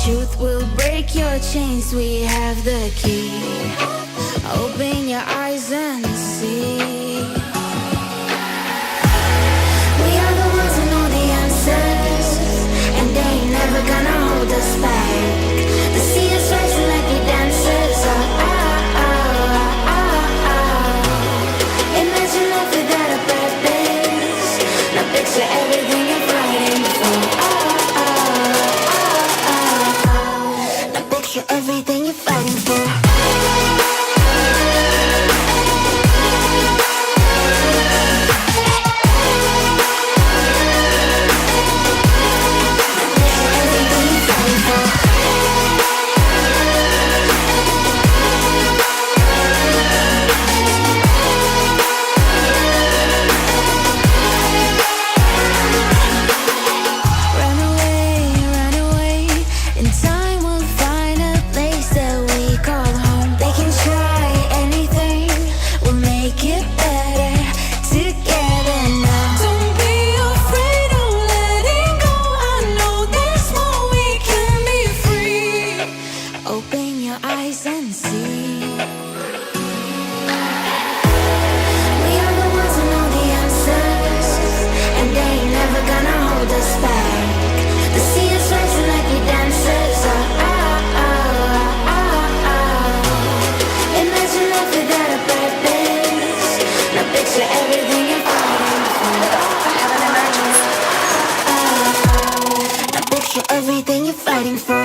Truth will break your chains, we have the key. Open your eyes and see. We are the ones who know the answers, and they ain't never gonna hold us back. The sea is rising like we dancers. Imagine life without a purpose. Now picture everything you're fighting for. Now picture everything you're fighting for. Open your eyes and see. We are the ones who know the answers, and they ain't never gonna hold us back. The sea is rising like we dancers. Imagine life without a purpose. Now picture everything you're fighting for. Have an emergency. Now picture everything you're fighting for.